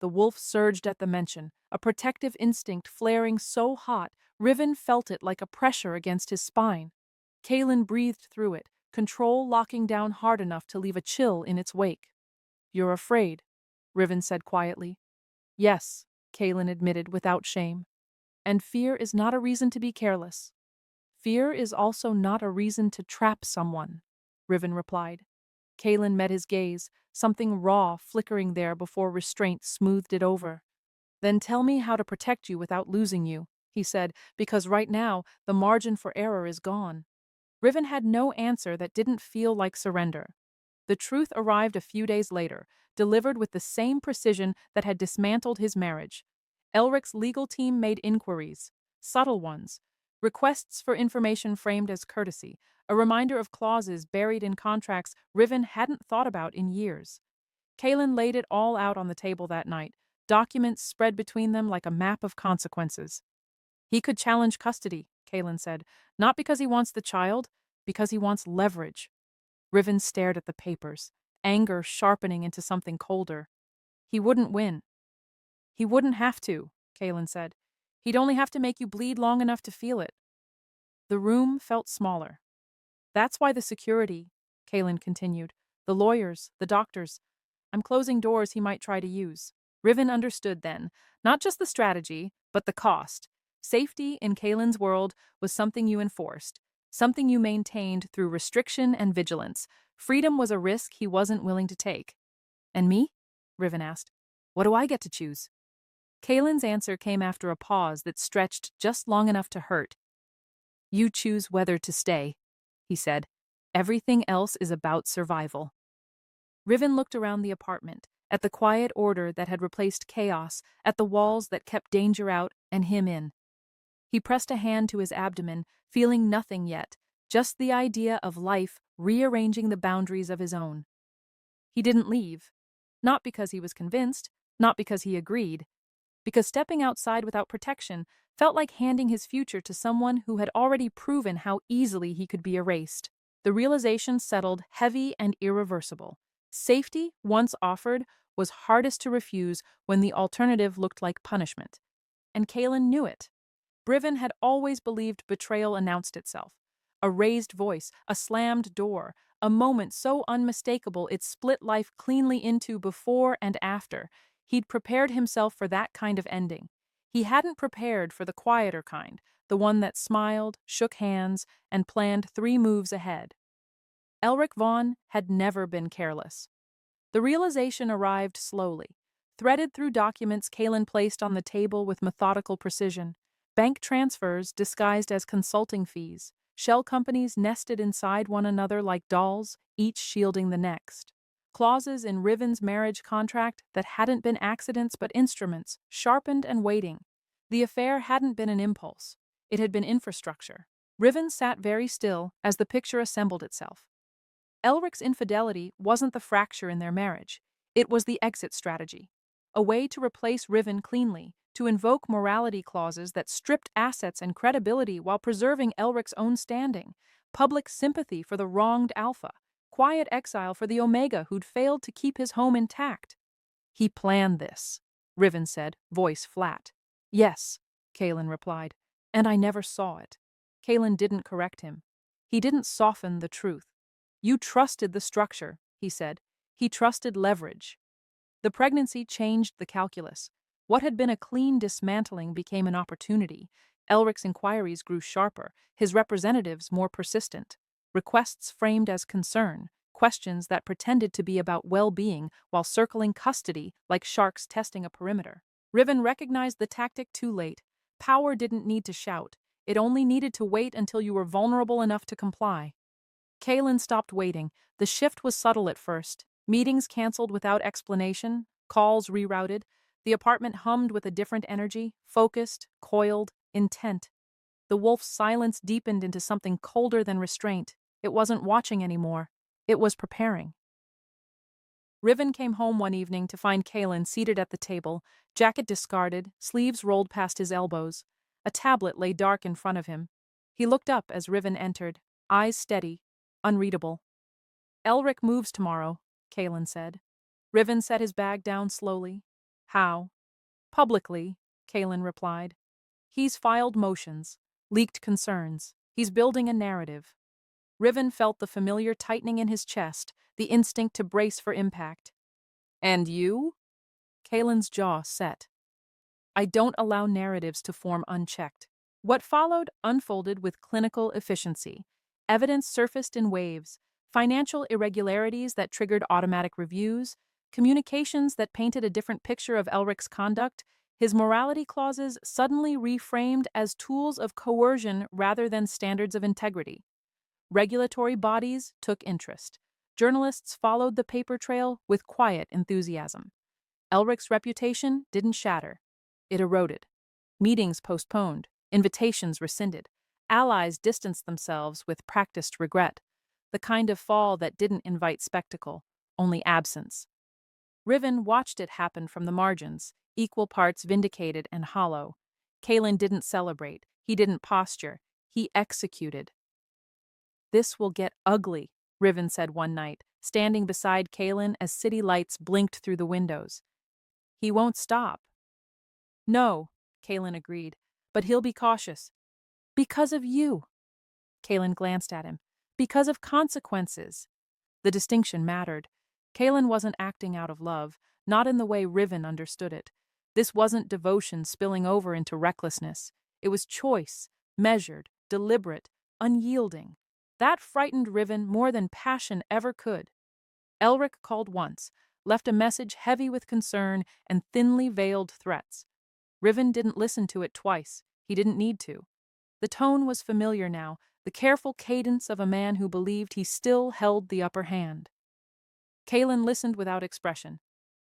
The wolf surged at the mention, a protective instinct flaring so hot, Riven felt it like a pressure against his spine. Kalen breathed through it, control locking down hard enough to leave a chill in its wake. "You're afraid," Riven said quietly. "Yes," Kalen admitted without shame. "And fear is not a reason to be careless." Fear is also not a reason to trap someone, Riven replied. Kalen met his gaze, something raw flickering there before restraint smoothed it over. Then tell me how to protect you without losing you, he said, because right now the margin for error is gone. Riven had no answer that didn't feel like surrender. The truth arrived a few days later, delivered with the same precision that had dismantled his marriage. Elric's legal team made inquiries, subtle ones, requests for information framed as courtesy, a reminder of clauses buried in contracts Riven hadn't thought about in years. Kalen laid it all out on the table that night, documents spread between them like a map of consequences. He could challenge custody, Kalen said, not because he wants the child, because he wants leverage. Riven stared at the papers, anger sharpening into something colder. He wouldn't win. He wouldn't have to, Kalen said. He'd only have to make you bleed long enough to feel it. The room felt smaller. That's why the security, Kalen continued, the lawyers, the doctors. I'm closing doors he might try to use. Riven understood then, not just the strategy, but the cost. Safety in Kalen's world was something you enforced, something you maintained through restriction and vigilance. Freedom was a risk he wasn't willing to take. And me? Riven asked. What do I get to choose? Kalen's answer came after a pause that stretched just long enough to hurt. You choose whether to stay, he said. Everything else is about survival. Riven looked around the apartment, at the quiet order that had replaced chaos, at the walls that kept danger out and him in. He pressed a hand to his abdomen, feeling nothing yet, just the idea of life rearranging the boundaries of his own. He didn't leave, not because he was convinced, not because he agreed, because stepping outside without protection felt like handing his future to someone who had already proven how easily he could be erased. The realization settled heavy and irreversible. Safety, once offered, was hardest to refuse when the alternative looked like punishment. And Kalen knew it. Riven had always believed betrayal announced itself. A raised voice, a slammed door, a moment so unmistakable it split life cleanly into before and after. He'd prepared himself for that kind of ending. He hadn't prepared for the quieter kind, the one that smiled, shook hands, and planned 3 moves ahead. Elric Vaughn had never been careless. The realization arrived slowly, threaded through documents Kalen placed on the table with methodical precision. Bank transfers disguised as consulting fees, shell companies nested inside one another like dolls, each shielding the next. Clauses in Riven's marriage contract that hadn't been accidents but instruments, sharpened and waiting. The affair hadn't been an impulse. It had been infrastructure. Riven sat very still as the picture assembled itself. Elric's infidelity wasn't the fracture in their marriage. It was the exit strategy. A way to replace Riven cleanly, to invoke morality clauses that stripped assets and credibility while preserving Elric's own standing. Public sympathy for the wronged Alpha. Quiet exile for the Omega who'd failed to keep his home intact. He planned this, Riven said, voice flat. Yes, Kalen replied, and I never saw it. Kalen didn't correct him. He didn't soften the truth. You trusted the structure, he said. He trusted leverage. The pregnancy changed the calculus. What had been a clean dismantling became an opportunity. Elric's inquiries grew sharper, his representatives more persistent. Requests framed as concern, questions that pretended to be about well-being while circling custody like sharks testing a perimeter. Riven recognized the tactic too late. Power didn't need to shout. It only needed to wait until you were vulnerable enough to comply. Kalen stopped waiting. The shift was subtle at first. Meetings canceled without explanation, calls rerouted. The apartment hummed with a different energy, focused, coiled, intent. The wolf's silence deepened into something colder than restraint. It wasn't watching anymore. It was preparing. Riven came home one evening to find Kalen seated at the table, jacket discarded, sleeves rolled past his elbows. A tablet lay dark in front of him. He looked up as Riven entered, eyes steady, unreadable. Elric moves tomorrow, Kalen said. Riven set his bag down slowly. How? Publicly, Kalen replied. He's filed motions, leaked concerns. He's building a narrative. Riven felt the familiar tightening in his chest, the instinct to brace for impact. And you? Kalen's jaw set. I don't allow narratives to form unchecked. What followed unfolded with clinical efficiency. Evidence surfaced in waves, financial irregularities that triggered automatic reviews, communications that painted a different picture of Elric's conduct, his morality clauses suddenly reframed as tools of coercion rather than standards of integrity. Regulatory bodies took interest. Journalists followed the paper trail with quiet enthusiasm. Elric's reputation didn't shatter. It eroded. Meetings postponed, invitations rescinded. Allies distanced themselves with practiced regret, the kind of fall that didn't invite spectacle, only absence. Riven watched it happen from the margins, equal parts vindicated and hollow. Kalen didn't celebrate, he didn't posture, he executed. "This will get ugly," Riven said one night, standing beside Kalen as city lights blinked through the windows. "He won't stop." "No," Kalen agreed, "but he'll be cautious." "Because of you." Kalen glanced at him. "Because of consequences." The distinction mattered. Kalen wasn't acting out of love, not in the way Riven understood it. This wasn't devotion spilling over into recklessness. It was choice, measured, deliberate, unyielding. That frightened Riven more than passion ever could. Elric called once, left a message heavy with concern and thinly veiled threats. Riven didn't listen to it twice. He didn't need to. The tone was familiar now, the careful cadence of a man who believed he still held the upper hand. Kalen listened without expression.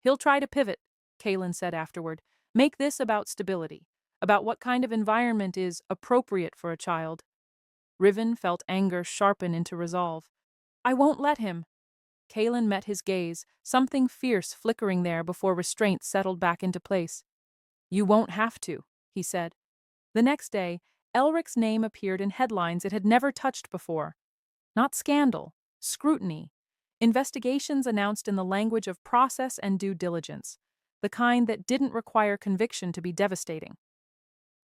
"He'll try to pivot," Kalen said afterward. "Make this about stability, about what kind of environment is appropriate for a child." Riven felt anger sharpen into resolve. "I won't let him." Kalen met his gaze, something fierce flickering there before restraint settled back into place. "You won't have to," he said. The next day, Elric's name appeared in headlines it had never touched before. Not scandal, scrutiny. Investigations announced in the language of process and due diligence, the kind that didn't require conviction to be devastating.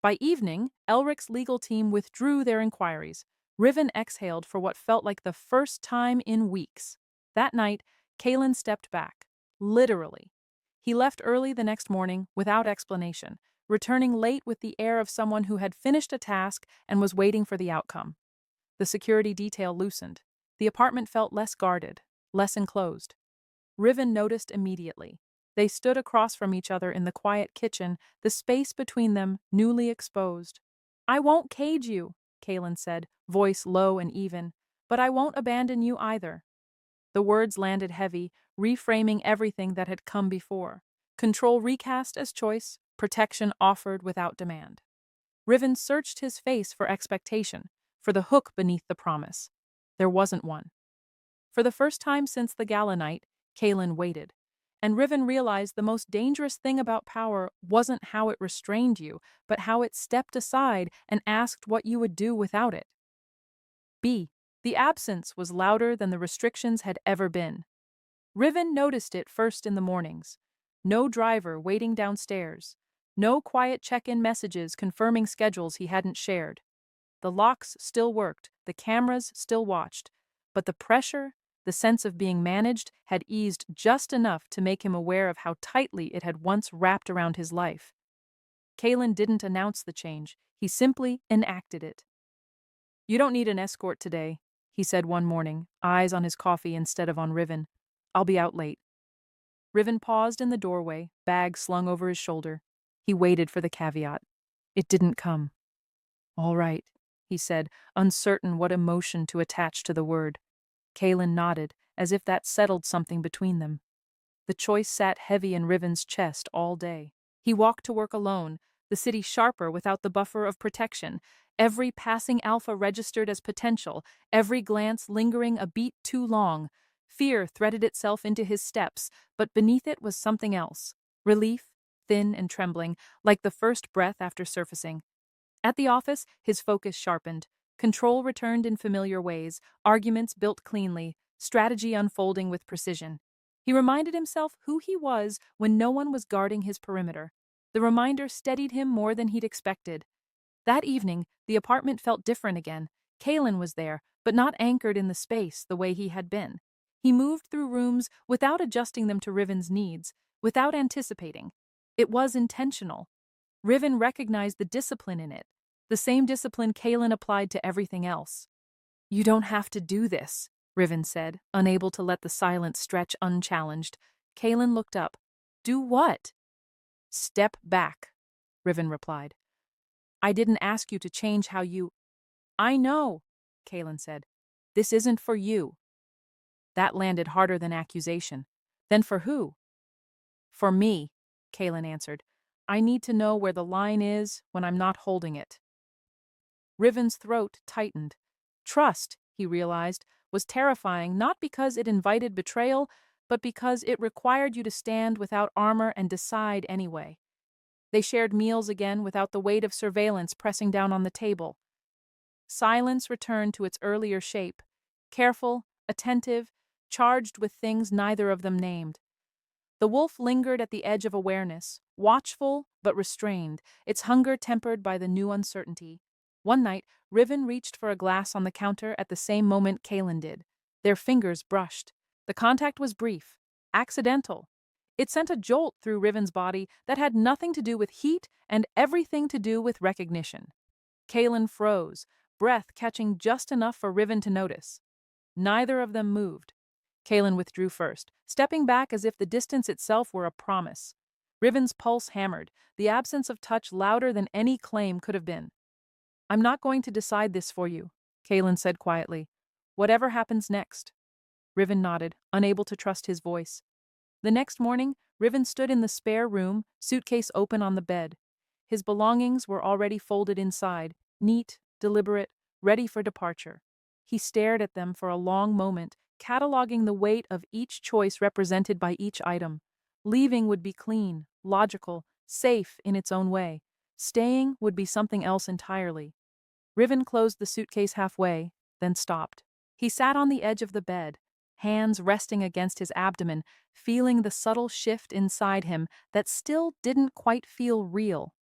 By evening, Elric's legal team withdrew their inquiries. Riven exhaled for what felt like the first time in weeks. That night, Kalen stepped back. Literally. He left early the next morning without explanation, returning late with the air of someone who had finished a task and was waiting for the outcome. The security detail loosened. The apartment felt less guarded, less enclosed. Riven noticed immediately. They stood across from each other in the quiet kitchen, the space between them newly exposed. "I won't cage you," Kalen said, voice low and even, "but I won't abandon you either." The words landed heavy, reframing everything that had come before. Control recast as choice, protection offered without demand. Riven searched his face for expectation, for the hook beneath the promise. There wasn't one. For the first time since the gala night, Kalen waited. And Riven realized the most dangerous thing about power wasn't how it restrained you, but how it stepped aside and asked what you would do without it. B. The absence was louder than the restrictions had ever been. Riven noticed it first in the mornings. No driver waiting downstairs. No quiet check-in messages confirming schedules he hadn't shared. The locks still worked, the cameras still watched, but the pressure, the sense of being managed, had eased just enough to make him aware of how tightly it had once wrapped around his life. Kalen didn't announce the change, he simply enacted it. "You don't need an escort today," he said one morning, eyes on his coffee instead of on Riven. "I'll be out late." Riven paused in the doorway, bag slung over his shoulder. He waited for the caveat. It didn't come. "All right," he said, uncertain what emotion to attach to the word. Kalen nodded, as if that settled something between them. The choice sat heavy in Riven's chest all day. He walked to work alone, the city sharper without the buffer of protection, every passing alpha registered as potential, every glance lingering a beat too long. Fear threaded itself into his steps, but beneath it was something else. Relief, thin and trembling, like the first breath after surfacing. At the office, his focus sharpened. Control returned in familiar ways, arguments built cleanly, strategy unfolding with precision. He reminded himself who he was when no one was guarding his perimeter. The reminder steadied him more than he'd expected. That evening, the apartment felt different again. Kalen was there, but not anchored in the space the way he had been. He moved through rooms without adjusting them to Riven's needs, without anticipating. It was intentional. Riven recognized the discipline in it, The same discipline Kalen applied to everything else. You don't have to do this, Riven said, unable to let the silence stretch unchallenged. Kalen looked up. Do what? Step back, Riven replied. I didn't ask you to change how you. I know, Kalen said. This isn't for you. That landed harder than accusation. Then for who? For me, Kalen answered. I need to know where the line is when I'm not holding it. Riven's throat tightened. Trust, he realized, was terrifying not because it invited betrayal, but because it required you to stand without armor and decide anyway. They shared meals again without the weight of surveillance pressing down on the table. Silence returned to its earlier shape, careful, attentive, charged with things neither of them named. The wolf lingered at the edge of awareness, watchful but restrained, its hunger tempered by the new uncertainty. One night, Riven reached for a glass on the counter at the same moment Kalen did. Their fingers brushed. The contact was brief, accidental. It sent a jolt through Riven's body that had nothing to do with heat and everything to do with recognition. Kalen froze, breath catching just enough for Riven to notice. Neither of them moved. Kalen withdrew first, stepping back as if the distance itself were a promise. Riven's pulse hammered, the absence of touch louder than any claim could have been. I'm not going to decide this for you, Kalen said quietly. Whatever happens next. Riven nodded, unable to trust his voice. The next morning, Riven stood in the spare room, suitcase open on the bed. His belongings were already folded inside, neat, deliberate, ready for departure. He stared at them for a long moment, cataloging the weight of each choice represented by each item. Leaving would be clean, logical, safe in its own way. Staying would be something else entirely. Riven closed the suitcase halfway, then stopped. He sat on the edge of the bed, hands resting against his abdomen, feeling the subtle shift inside him that still didn't quite feel real.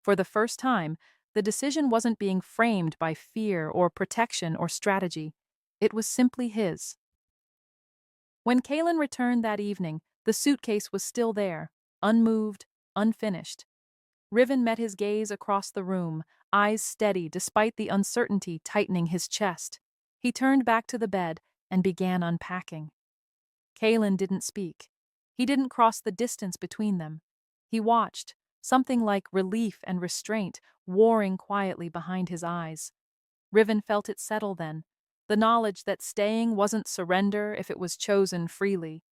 For the first time, the decision wasn't being framed by fear or protection or strategy. It was simply his. When Kalen returned that evening, the suitcase was still there, unmoved, unfinished. Riven met his gaze across the room, eyes steady despite the uncertainty tightening his chest. He turned back to the bed and began unpacking. Kalen didn't speak. He didn't cross the distance between them. He watched, something like relief and restraint warring quietly behind his eyes. Riven felt it settle then, the knowledge that staying wasn't surrender if it was chosen freely.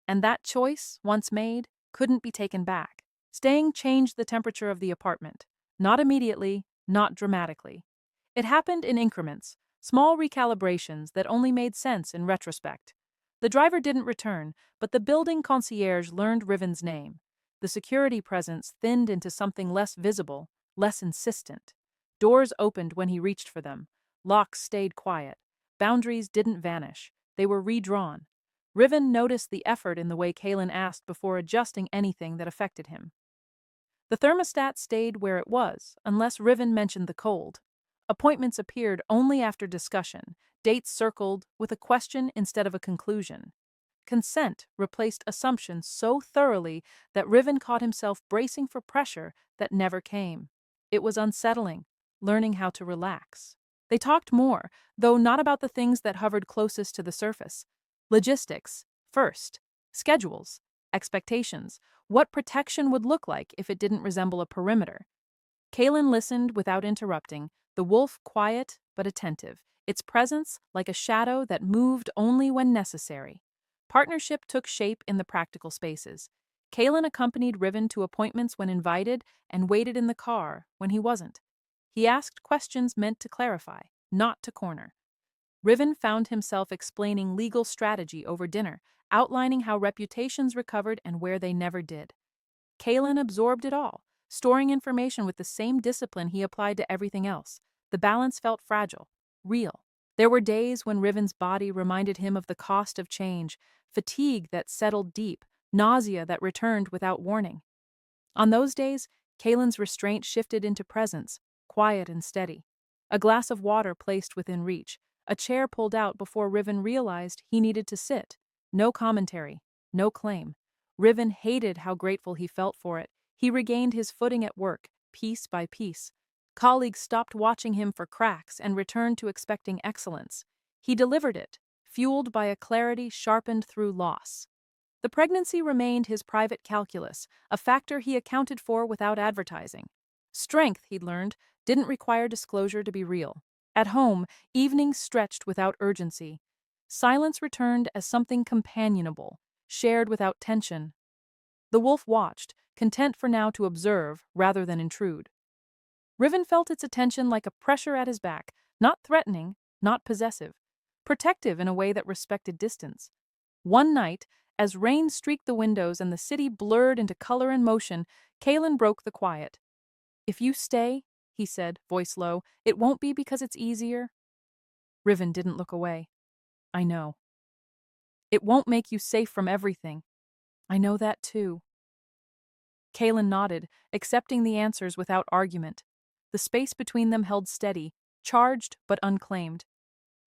And that choice, once made, couldn't be taken back. Staying changed the temperature of the apartment. Not immediately, not dramatically. It happened in increments, small recalibrations that only made sense in retrospect. The driver didn't return, but the building concierge learned Riven's name. The security presence thinned into something less visible, less insistent. Doors opened when he reached for them. Locks stayed quiet. Boundaries didn't vanish. They were redrawn. Riven noticed the effort in the way Kalen asked before adjusting anything that affected him. The thermostat stayed where it was, unless Riven mentioned the cold. Appointments appeared only after discussion, dates circled with a question instead of a conclusion. Consent replaced assumption so thoroughly that Riven caught himself bracing for pressure that never came. It was unsettling, learning how to relax. They talked more, though not about the things that hovered closest to the surface. Logistics, first. Schedules, expectations, what protection would look like if it didn't resemble a perimeter. Kalen listened without interrupting, the wolf quiet but attentive, its presence like a shadow that moved only when necessary. Partnership took shape in the practical spaces. Kalen accompanied Riven to appointments when invited and waited in the car when he wasn't. He asked questions meant to clarify, not to corner. Riven found himself explaining legal strategy over dinner, outlining how reputations recovered and where they never did. Kalen absorbed it all, storing information with the same discipline he applied to everything else. The balance felt fragile, real. There were days when Riven's body reminded him of the cost of change, fatigue that settled deep, nausea that returned without warning. On those days, Kalen's restraint shifted into presence, quiet and steady. A glass of water placed within reach, a chair pulled out before Riven realized he needed to sit. No commentary, no claim. Riven hated how grateful he felt for it. He regained his footing at work, piece by piece. Colleagues stopped watching him for cracks and returned to expecting excellence. He delivered it, fueled by a clarity sharpened through loss. The pregnancy remained his private calculus, a factor he accounted for without advertising. Strength, he'd learned, didn't require disclosure to be real. At home, evenings stretched without urgency. Silence returned as something companionable, shared without tension. The wolf watched, content for now to observe rather than intrude. Riven felt its attention like a pressure at his back, not threatening, not possessive, protective in a way that respected distance. One night, as rain streaked the windows and the city blurred into color and motion, Kalen broke the quiet. "If you stay," he said, voice low, "it won't be because it's easier." Riven didn't look away. "I know. It won't make you safe from everything. I know that too." Kalen nodded, accepting the answers without argument. The space between them held steady, charged but unclaimed.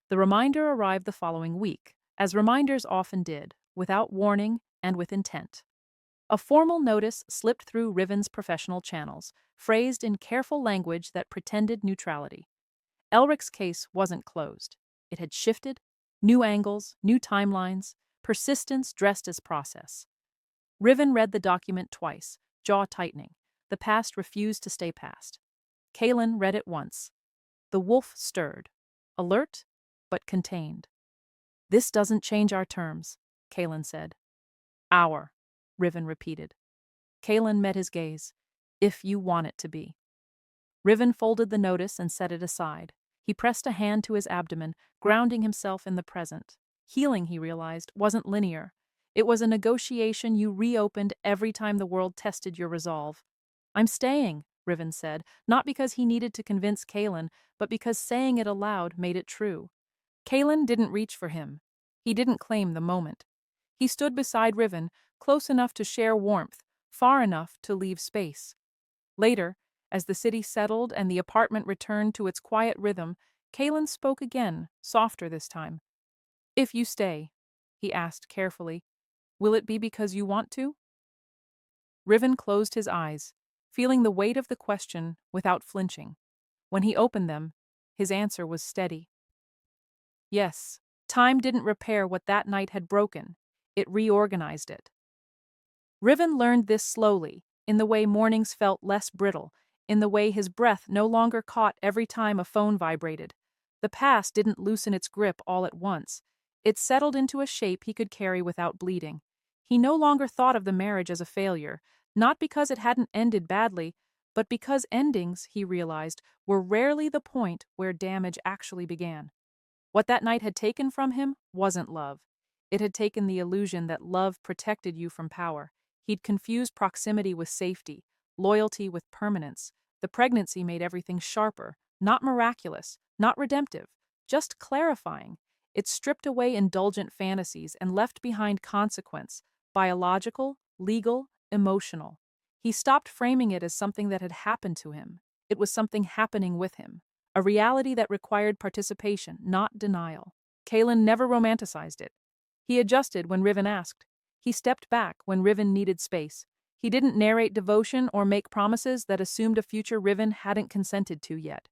The reminder arrived the following week, as reminders often did, without warning and with intent. A formal notice slipped through Riven's professional channels, phrased in careful language that pretended neutrality. Elric's case wasn't closed. It had shifted, new angles, new timelines, persistence dressed as process. Riven read the document twice, jaw tightening. The past refused to stay past. Kalen read it once. The wolf stirred, alert, but contained. "This doesn't change our terms," Kalen said. "Our," Riven repeated. Kalen met his gaze. "If you want it to be." Riven folded the notice and set it aside. He pressed a hand to his abdomen, grounding himself in the present. Healing, he realized, wasn't linear. It was a negotiation you reopened every time the world tested your resolve. "I'm staying," Riven said, not because he needed to convince Kalen, but because saying it aloud made it true. Kalen didn't reach for him. He didn't claim the moment. He stood beside Riven, close enough to share warmth, far enough to leave space. Later, as the city settled and the apartment returned to its quiet rhythm, Kalen spoke again, softer this time. "If you stay," he asked carefully, "will it be because you want to?" Riven closed his eyes, feeling the weight of the question without flinching. When he opened them, his answer was steady. Yes, time didn't repair what that night had broken. It reorganized it. Riven learned this slowly, in the way mornings felt less brittle, in the way his breath no longer caught every time a phone vibrated. The past didn't loosen its grip all at once. It settled into a shape he could carry without bleeding. He no longer thought of the marriage as a failure, not because it hadn't ended badly, but because endings, he realized, were rarely the point where damage actually began. What that night had taken from him wasn't love. It had taken the illusion that love protected you from power. He'd confused proximity with safety, loyalty with permanence. The pregnancy made everything sharper, not miraculous, not redemptive, just clarifying. It stripped away indulgent fantasies and left behind consequence, biological, legal, emotional. He stopped framing it as something that had happened to him. It was something happening with him, a reality that required participation, not denial. Kalen never romanticized it. He adjusted when Riven asked. He stepped back when Riven needed space. He didn't narrate devotion or make promises that assumed a future Riven hadn't consented to yet.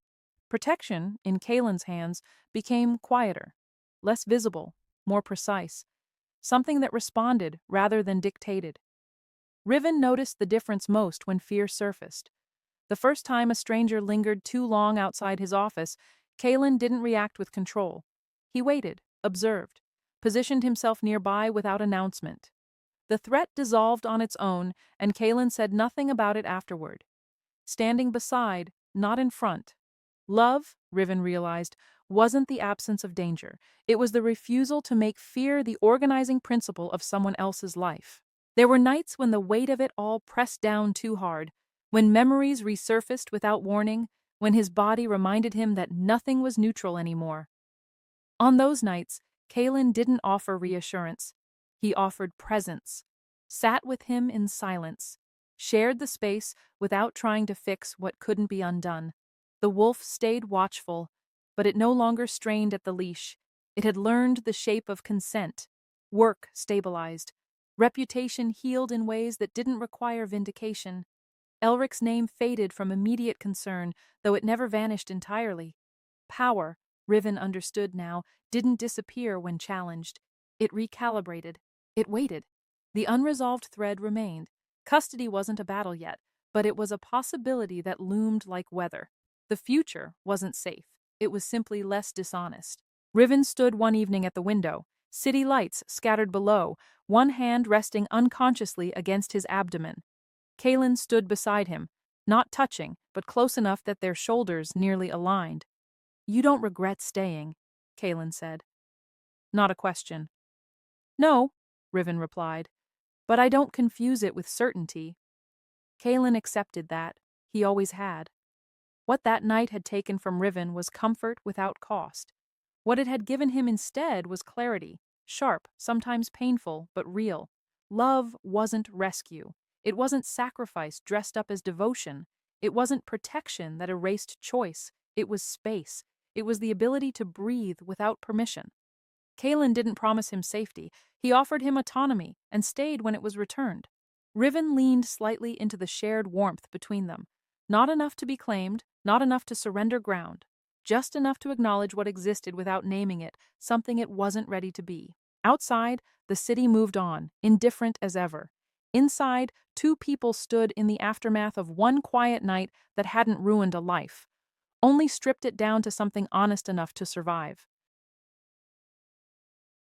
Protection, in Kalen's hands, became quieter, less visible, more precise, something that responded rather than dictated. Riven noticed the difference most when fear surfaced. The first time a stranger lingered too long outside his office, Kalen didn't react with control. He waited, observed, positioned himself nearby without announcement. The threat dissolved on its own, and Kalen said nothing about it afterward. Standing beside, not in front. Love, Riven realized, wasn't the absence of danger. It was the refusal to make fear the organizing principle of someone else's life. There were nights when the weight of it all pressed down too hard, when memories resurfaced without warning, when his body reminded him that nothing was neutral anymore. On those nights, Kalen didn't offer reassurance. He offered presence, sat with him in silence, shared the space without trying to fix what couldn't be undone. The wolf stayed watchful, but it no longer strained at the leash. It had learned the shape of consent. Work stabilized. Reputation healed in ways that didn't require vindication. Elric's name faded from immediate concern, though it never vanished entirely. Power, Riven understood now, didn't disappear when challenged. It recalibrated. It waited. The unresolved thread remained. Custody wasn't a battle yet, but it was a possibility that loomed like weather. The future wasn't safe. It was simply less dishonest. Riven stood one evening at the window, city lights scattered below, one hand resting unconsciously against his abdomen. Kalen stood beside him, not touching, but close enough that their shoulders nearly aligned. "You don't regret staying," Kalen said. Not a question. "No," Riven replied, "but I don't confuse it with certainty." Kalen accepted that. He always had. What that night had taken from Riven was comfort without cost. What it had given him instead was clarity, sharp, sometimes painful, but real. Love wasn't rescue. It wasn't sacrifice dressed up as devotion. It wasn't protection that erased choice. It was space. It was the ability to breathe without permission. Kalen didn't promise him safety. He offered him autonomy and stayed when it was returned. Riven leaned slightly into the shared warmth between them. Not enough to be claimed, not enough to surrender ground. Just enough to acknowledge what existed without naming it, something it wasn't ready to be. Outside, the city moved on, indifferent as ever. Inside, two people stood in the aftermath of one quiet night that hadn't ruined a life, only stripped it down to something honest enough to survive.